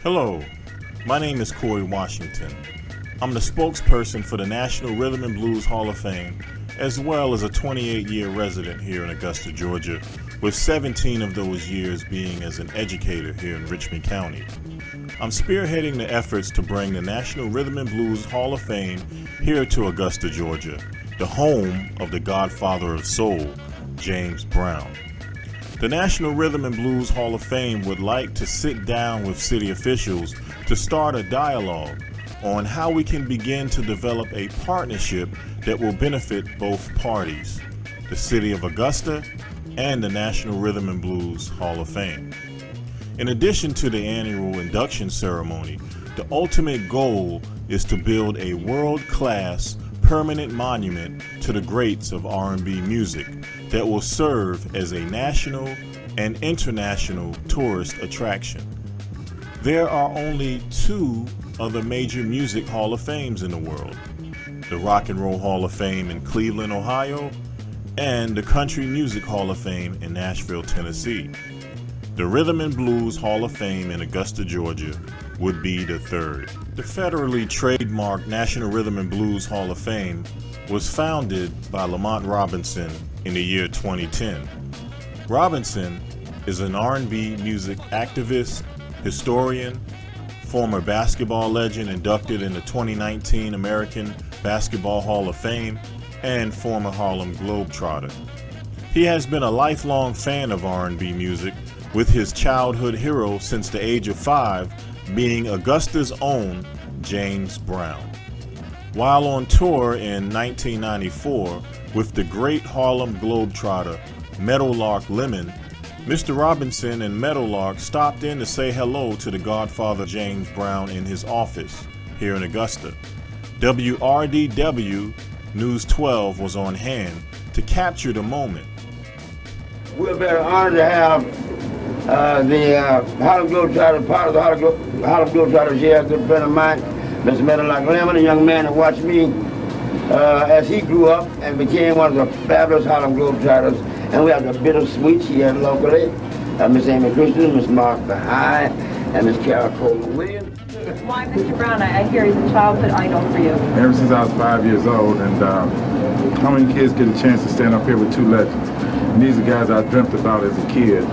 Hello, my name is Corey Washington. I'm the spokesperson for the National Rhythm and Blues Hall of Fame, as well as a 28-year resident here in Augusta, Georgia, with 17 of those years being as an educator here in Richmond County. I'm spearheading the efforts to bring the National Rhythm and Blues Hall of Fame here to Augusta, Georgia, the home of the Godfather of Soul, James Brown. The National Rhythm and Blues Hall of Fame would like to sit down with city officials to start a dialogue on how we can begin to develop a partnership that will benefit both parties, the City of Augusta and the National Rhythm and Blues Hall of Fame. In addition to the annual induction ceremony, the ultimate goal is to build a world-class permanent monument to the greats of R&B music that will serve as a national and international tourist attraction. There are only two other major music Hall of Fames in the world: the Rock and Roll Hall of Fame in Cleveland, Ohio, and the Country Music Hall of Fame in Nashville, Tennessee. The Rhythm and Blues Hall of Fame in Augusta, Georgia would be the third. The federally trademarked National Rhythm and Blues Hall of Fame was founded by Lamont Robinson in the year 2010. Robinson is an R&B music activist, historian, former basketball legend inducted in the 2019 American Basketball Hall of Fame, and former Harlem Globetrotter. He has been a lifelong fan of R&B music, with his childhood hero since the age of 5 being Augusta's own James Brown. While on tour in 1994 with the great Harlem Globetrotter Meadowlark Lemon, Mr. Robinson and Meadowlark stopped in to say hello to the Godfather James Brown in his office here in Augusta. WRDW News 12 was on hand to capture the moment. We're very honored to have the Harlem Globetrotter, part of the Harlem Globetrotters here, a good friend of mine, Mr. Meadowlark Lemon, a young man who watched me as he grew up and became one of the fabulous Harlem Globetrotters. And we have the Bittersweets here locally, Miss Amy Christian, Miss Martha High, and Miss Carol Coleman Williams. Why, Mr. Brown? I hear he's a childhood idol for you. Ever since I was 5 years old, and how many kids get a chance to stand up here with two legends? And these are guys I dreamt about as a kid.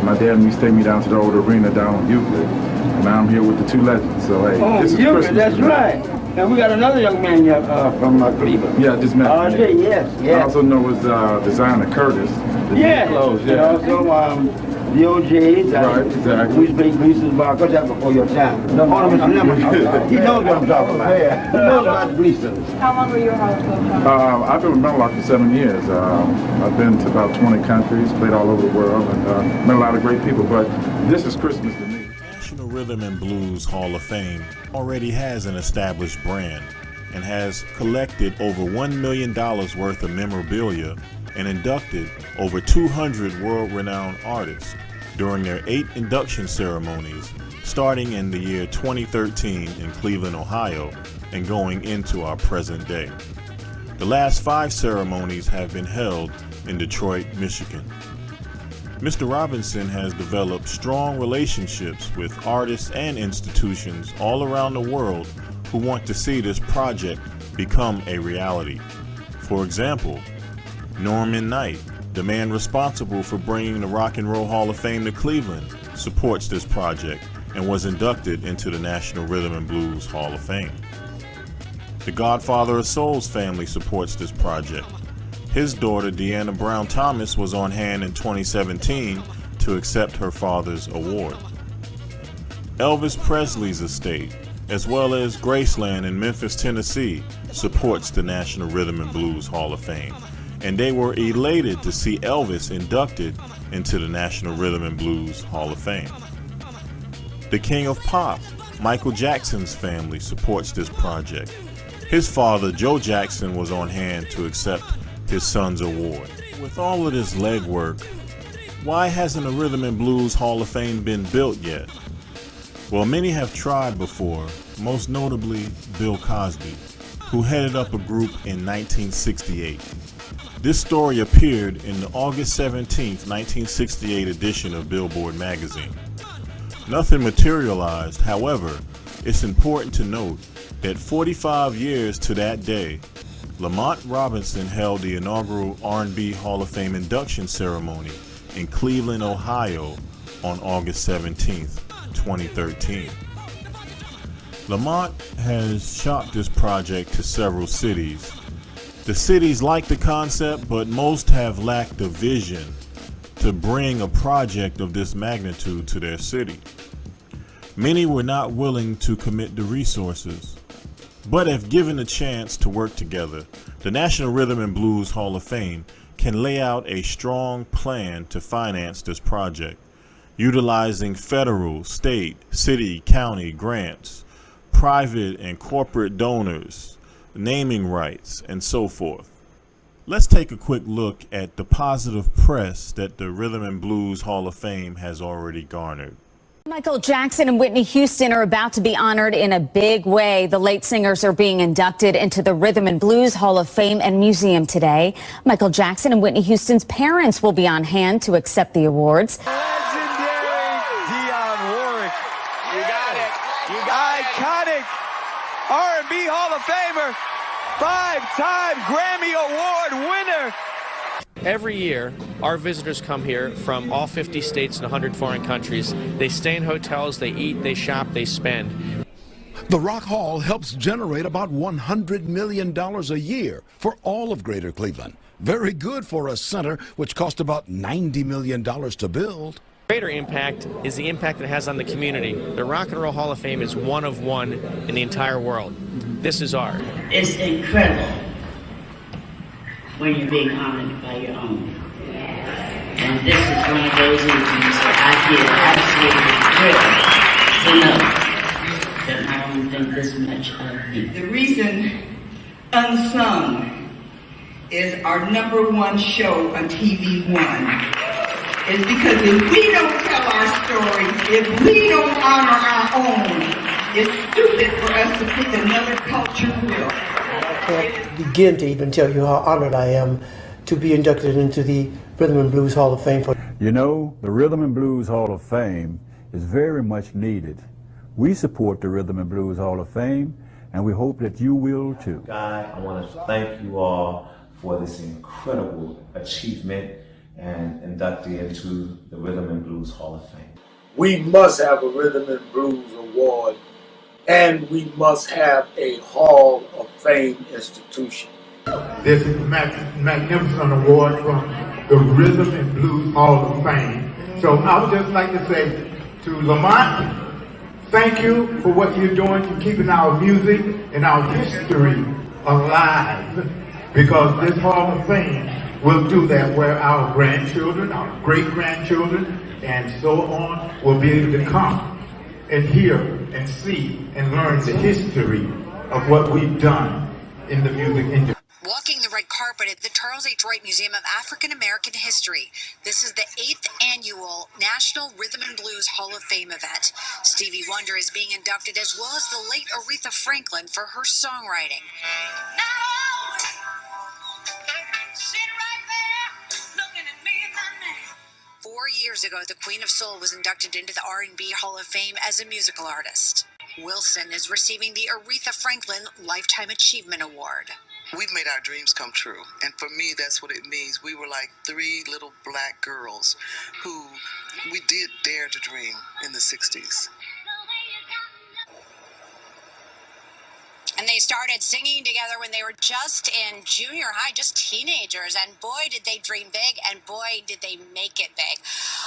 My dad used to take me down to the old arena down on Euclid, and now I'm here with the two legends. So hey, this is Euclid, Christmas. that's right. And we got another young man here from Cleveland. Yeah, I just met him. Yes. I also know his designer Curtis. Yes. Clothes, And also the OJs. Right, exactly. We speak Gleason's Bar. Because that's before your time. No, Mr. Lemon. He knows what I'm talking about. He knows about Gleason's. How long were you a Harlem Globetrotter? I've been with Meadowlark for 7 years. I've been to about 20 countries, played all over the world, and met a lot of great people. But this is Christmas to me. National Rhythm and Blues Hall of Fame already has an established brand and has collected over $1 million worth of memorabilia and inducted over 200 world-renowned artists during their 8 induction ceremonies, starting in the year 2013 in Cleveland, Ohio, and going into our present day. The last 5 ceremonies have been held in Detroit, Michigan. Mr. Robinson has developed strong relationships with artists and institutions all around the world who want to see this project become a reality. For example, Norman Knight, the man responsible for bringing the Rock and Roll Hall of Fame to Cleveland, supports this project and was inducted into the National Rhythm and Blues Hall of Fame. The Godfather of Soul's family supports this project. His daughter, Deanna Brown Thomas, was on hand in 2017 to accept her father's award. Elvis Presley's estate, as well as Graceland in Memphis, Tennessee, supports the National Rhythm and Blues Hall of Fame, and they were elated to see Elvis inducted into the National Rhythm and Blues Hall of Fame. The King of Pop, Michael Jackson's family, supports this project. His father, Joe Jackson, was on hand to accept his son's award. With all of this legwork, why hasn't a Rhythm and Blues Hall of Fame been built yet? Well, many have tried before, most notably Bill Cosby, who headed up a group in 1968. This story appeared in the August 17, 1968 edition of Billboard magazine. Nothing materialized. However, it's important to note that 45 years to that day, Lamont Robinson held the inaugural R&B Hall of Fame induction ceremony in Cleveland, Ohio on August 17th, 2013. Lamont has shopped this project to several cities. The cities like the concept, but most have lacked the vision to bring a project of this magnitude to their city. Many were not willing to commit the resources, but if given a chance to work together, the National Rhythm and Blues Hall of Fame can lay out a strong plan to finance this project, utilizing federal, state, city, county grants, private and corporate donors, naming rights, and so forth. Let's take a quick look at the positive press that the Rhythm and Blues Hall of Fame has already garnered. Michael Jackson and Whitney Houston are about to be honored in a big way. The late singers are being inducted into the Rhythm and Blues Hall of Fame and Museum today. Michael Jackson and Whitney Houston's parents will be on hand to accept the awards. Legendary Dionne Warwick. You got it. You got iconic R&B Hall of Famer, 5-time Grammy Award winner. Every year, our visitors come here from all 50 states and 100 foreign countries. They stay in hotels, they eat, they shop, they spend. The Rock Hall helps generate about $100 million a year for all of Greater Cleveland. Very good for a center which cost about $90 million to build. Greater impact is the impact it has on the community. The Rock and Roll Hall of Fame is one of one in the entire world. This is art. It's incredible when you're being honored by your own. And this is one of those evenings that I feel absolutely thrilled to know that I don't think this much of me. The reason Unsung is our #1 show on TV1 is because if we don't tell our stories, if we don't honor our own, it's stupid for us to think another culture will. I can't begin to even tell you how honored I am to be inducted into the Rhythm and Blues Hall of Fame. You know, the Rhythm and Blues Hall of Fame is very much needed. We support the Rhythm and Blues Hall of Fame, and we hope that you will too. Guy, I want to thank you all for this incredible achievement and inductee into the Rhythm and Blues Hall of Fame. We must have a Rhythm and Blues Award, and we must have a Hall of Fame institution. This is a magnificent award from the Rhythm and Blues Hall of Fame. So I would just like to say to Lamont, thank you for what you're doing to keeping our music and our history alive, because this Hall of Fame will do that, where our grandchildren, our great-grandchildren, and so on will be able to come and hear and see and learn the history of what we've done in the music industry. Walking the red carpet at the Charles H. Wright Museum of African American History. This is the 8th annual National Rhythm and Blues Hall of Fame event. Stevie Wonder is being inducted, as well as the late Aretha Franklin for her songwriting. 4 years ago, the Queen of Soul was inducted into the R&B Hall of Fame as a musical artist. Wilson is receiving the Aretha Franklin Lifetime Achievement Award. We've made our dreams come true, and for me, that's what it means. We were like 3 little black girls who we did dare to dream in the 60s. And they started singing together when they were just in junior high, just teenagers. And boy, did they dream big, and boy, did they make it big.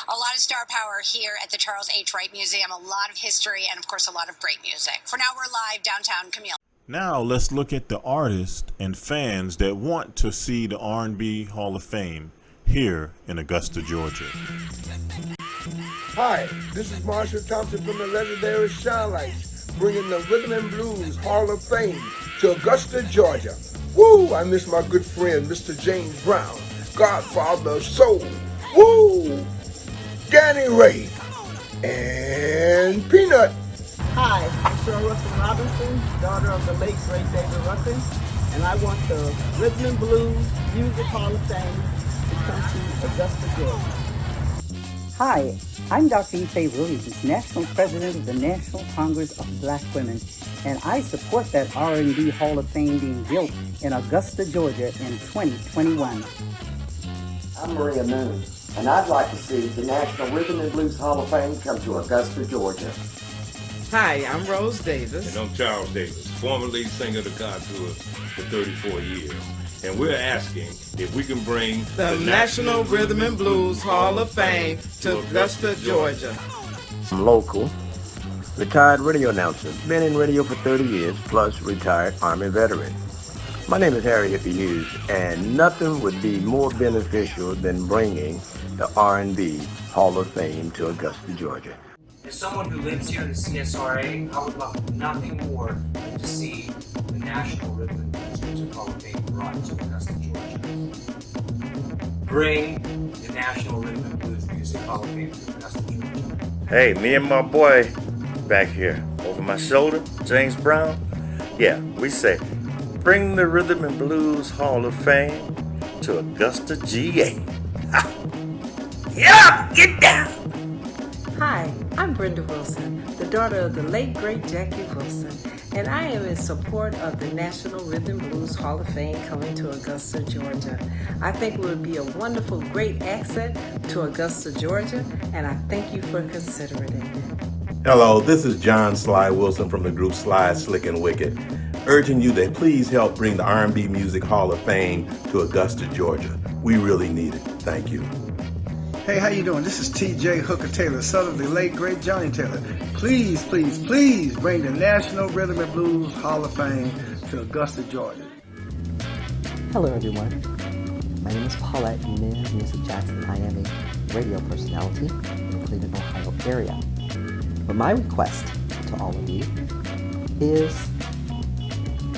A lot of star power here at the Charles H. Wright Museum, a lot of history, and of course, a lot of great music. For now, we're live downtown Camille. Now let's look at the artists and fans that want to see the R&B Hall of Fame here in Augusta, Georgia. Hi, this is Marshall Thompson from the legendary Starlights, bringing the Rhythm and Blues Hall of Fame to Augusta, Georgia. Woo! I miss my good friend, Mr. James Brown, Godfather of Soul. Woo! Danny Ray and Peanut. Hi, I'm Cheryl Ruffin Robinson, daughter of the late great David Ruffin, and I want the Rhythm and Blues Music Hall of Fame to come to Augusta, Georgia. Hi, I'm Dr. Ife Williams, National President of the National Congress of Black Women, and I support that R&B Hall of Fame being built in Augusta, Georgia in 2021. I'm Maria Moon, and I'd like to see the National Rhythm and Blues Hall of Fame come to Augusta, Georgia. Hi, I'm Rose Davis. And I'm Charles Davis, former lead singer of the Contours for 34 years. And we're asking if we can bring the National Rhythm and Blues Hall of Fame to Augusta, Georgia. I'm local, retired radio announcer, been in radio for 30 years, plus retired Army veteran. My name is Harry Hippie Hughes, and nothing would be more beneficial than bringing the R&B Hall of Fame to Augusta, Georgia. As someone who lives here in the CSRA, I would love nothing more than to see the National Rhythm and Blues Music Hall of Fame brought to Augusta, Georgia. Bring the National Rhythm and Blues Music Hall of Fame to Augusta, Georgia. Hey, me and my boy back here over my shoulder, James Brown. Yeah, we say, bring the Rhythm and Blues Hall of Fame to Augusta, GA. Get up, get down. Hi, I'm Brenda Wilson, the daughter of the late great Jackie Wilson, and I am in support of the National Rhythm Blues Hall of Fame coming to Augusta, Georgia. I think it would be a wonderful, great asset to Augusta, Georgia, and I thank you for considering it. Hello, this is John Sly Wilson from the group Sly, Slick and Wicked, urging you to please help bring the R&B Music Hall of Fame to Augusta, Georgia. We really need it. Thank you. Hey, how you doing? This is T.J. Hooker Taylor, son of the late, great Johnny Taylor. Please, please, please bring the National Rhythm and Blues Hall of Fame to Augusta, Georgia. Hello, everyone. My name is Paulette Ms. Music Jackson. I am a radio personality in the Cleveland, Ohio area. But my request to all of you is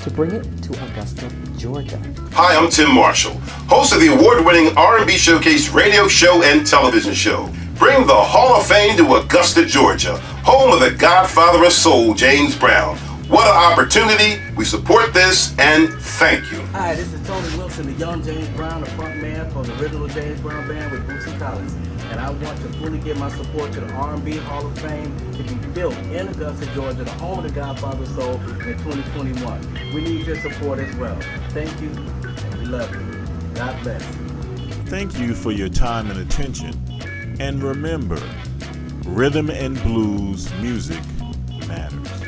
to bring it to Augusta, Georgia. Hi, I'm Tim Marshall, host of the award-winning R&B Showcase radio show and television show. Bring the Hall of Fame to Augusta, Georgia, home of the godfather of soul, James Brown. What an opportunity. We support this, and thank you. Hi, this is Tony Wilson, the young James Brown, the front man from the original James Brown Band with Bootsy Collins. And I want to fully give my support to the R&B Hall of Fame to be built in Augusta, Georgia, the home of the Godfather Soul in 2021. We need your support as well. Thank you, and we love you. God bless. Thank you for your time and attention. And remember, rhythm and blues music matters.